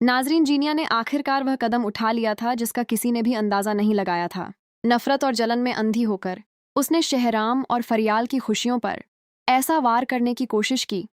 नाजरीन, जीनिया ने आखिरकार वह कदम उठा लिया था जिसका किसी ने भी अंदाजा नहीं लगाया था। नफरत और जलन में अंधी होकर उसने शहराम और फरियाल की खुशियों पर ऐसा वार करने की कोशिश की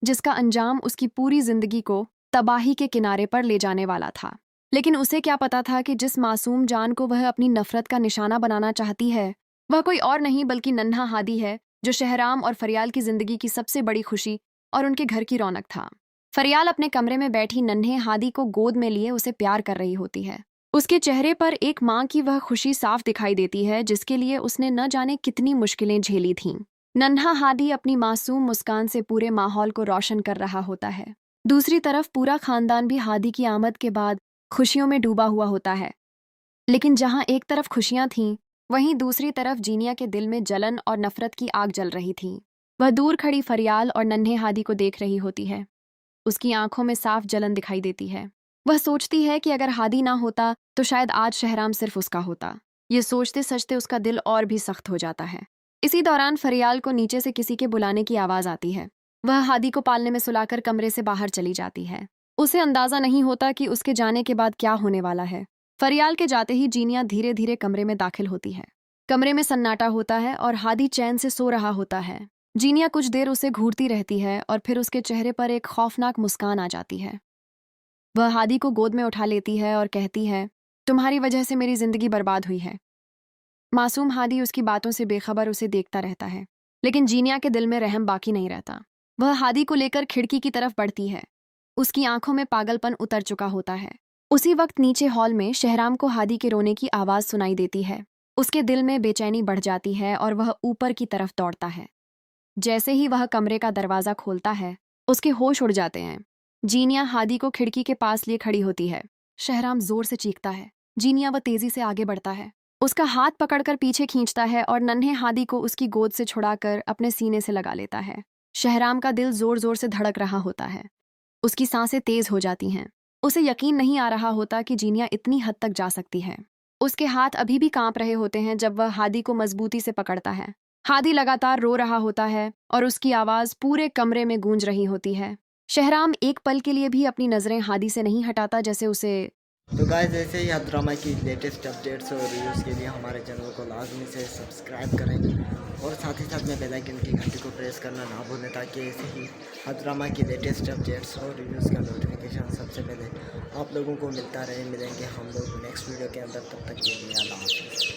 जिसका अंजाम उसकी पूरी जिंदगी को तबाही के किनारे पर ले जाने वाला था। लेकिन उसे क्या पता था कि जिस मासूम जान को वह अपनी नफरत का निशाना बनाना चाहती है, वह कोई और नहीं बल्कि नन्हा हादी है, जो शहराम और फरियाल की जिंदगी की सबसे बड़ी खुशी और उनके घर की रौनक था। फरियाल अपने कमरे में बैठी नन्हे हादी को गोद में लिए उसे प्यार कर रही होती है। उसके चेहरे पर एक माँ की वह खुशी साफ दिखाई देती है जिसके लिए उसने न जाने कितनी मुश्किलें झेली थीं। नन्हा हादी अपनी मासूम मुस्कान से पूरे माहौल को रोशन कर रहा होता है। दूसरी तरफ पूरा खानदान भी हादी की आमद के बाद खुशियों में डूबा हुआ होता है। लेकिन जहां एक तरफ खुशियां थीं, वहीं दूसरी तरफ जीनिया के दिल में जलन और नफरत की आग जल रही थी। वह दूर खड़ी फरियाल और नन्हे हादी को देख रही होती है। उसकी आंखों में साफ जलन दिखाई देती है। वह सोचती है कि अगर हादी ना होता तो शायद आज शहराम सिर्फ उसका होता। ये सोचते सचते उसका दिल और भी सख्त हो जाता है। इसी दौरान फरियाल को नीचे से किसी के बुलाने की आवाज आती है। वह हादी को पालने में सुलाकर कमरे से बाहर चली जाती है। उसे अंदाजा नहीं होता कि उसके जाने के बाद क्या होने वाला है। फरियाल के जाते ही जीनिया धीरे धीरे कमरे में दाखिल होती है। कमरे में सन्नाटा होता है और हादी चैन से सो रहा होता है। जीनिया कुछ देर उसे घूरती रहती है और फिर उसके चेहरे पर एक खौफनाक मुस्कान आ जाती है। वह हादी को गोद में उठा लेती है और कहती है, तुम्हारी वजह से मेरी जिंदगी बर्बाद हुई है। मासूम हादी उसकी बातों से बेखबर उसे देखता रहता है, लेकिन जीनिया के दिल में रहम बाकी नहीं रहता। वह हादी को लेकर खिड़की की तरफ बढ़ती है। उसकी आंखों में पागलपन उतर चुका होता है। उसी वक्त नीचे हॉल में शहराम को हादी के रोने की आवाज सुनाई देती है। उसके दिल में बेचैनी बढ़ जाती है और वह ऊपर की तरफ दौड़ता है। जैसे ही वह कमरे का दरवाजा खोलता है, उसके होश उड़ जाते हैं। जीनिया हादी को खिड़की के पास लिए खड़ी होती है। शहराम जोर से चीखता है। जीनिया वह तेजी से आगे बढ़ता है, उसका हाथ पकड़कर पीछे खींचता है और नन्हे हादी को उसकी गोद से छुड़ाकर अपने सीने से लगा लेता है। शहराम का दिल जोर जोर से धड़क रहा होता है। उसकी सांसें तेज हो जाती हैं। उसे यकीन नहीं आ रहा होता कि जीनिया इतनी हद तक जा सकती है। उसके हाथ अभी भी कांप रहे होते हैं जब वह हादी को मजबूती से पकड़ता है। हादी लगातार रो रहा होता है और उसकी आवाज पूरे कमरे में गूंज रही होती है। शहराम एक पल के लिए भी अपनी नजरें हादी से नहीं हटाता, जैसे उसे। तो गाइस, ऐसे ही हर ड्रामा की लेटेस्ट अपडेट्स और रिव्यूज़ के लिए हमारे चैनल को लाजमी से सब्सक्राइब करें और साथ ही साथ में बेल आइकन की घंटी को प्रेस करना ना भूलें ताकि ऐसे ही हर ड्रामा की लेटेस्ट अपडेट्स और रिव्यूज़ का नोटिफिकेशन सबसे पहले आप लोगों को मिलता रहे। मिलेंगे हम लोग नेक्स्ट वीडियो के अंदर, तब तक के लिए अल्लाह हाफ़िज़।